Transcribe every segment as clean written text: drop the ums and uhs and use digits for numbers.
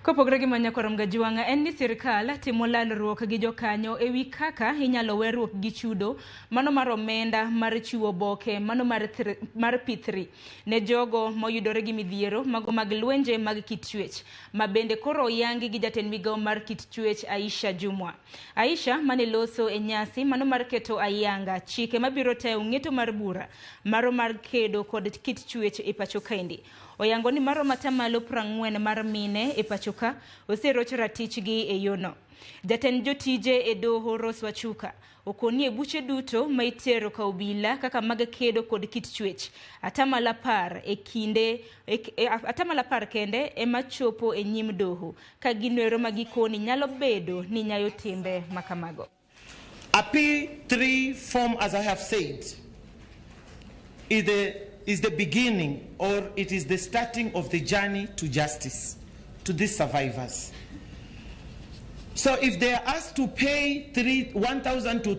Kopogore gi manya korom gajuanga en ni sirkal timo lalruok gi jokanyo ewi kaka inyalo weruok gi chudo mano mar omenda mar chiwo boke mano mar P3 ne jogo moyudore gi midhiero mago mag lwenje mag kit chwech ma bende koro yangi gi jatend migawo mar kit chwech Aisha mane loso e nyasi mano mar keto ayanga chike mabiro tayo ng'eto mar bura maro mar kedo kod kit chwech e pacho kaendi. Oyango ni maro matamalo 40 mar mine e pachoka oseroch ratichgi e yono. Jatend jotije e doho Ros Wachuka okoni e buche duto ma itero ka obila kaka mag kedo kod kit chwech atamala par kende ema chopo e nyim doho ka ginwero magikoni nyalo bedo ni nyayo timbe makamago. A P3 form, as I have said, is the beginning, or it is the starting of the journey to justice to these survivors. So if they are asked to pay 1,000 to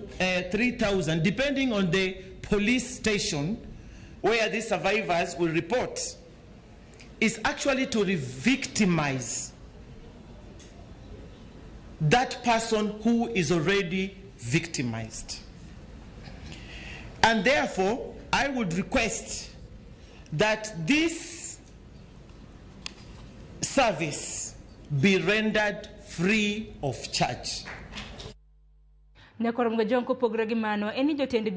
3,000, depending on the police station where these survivors will report, is actually to re-victimize that person who is already victimized. And therefore, I would request that this service be rendered free of charge. Nyakorom gajonko pogre gi mano eni jotend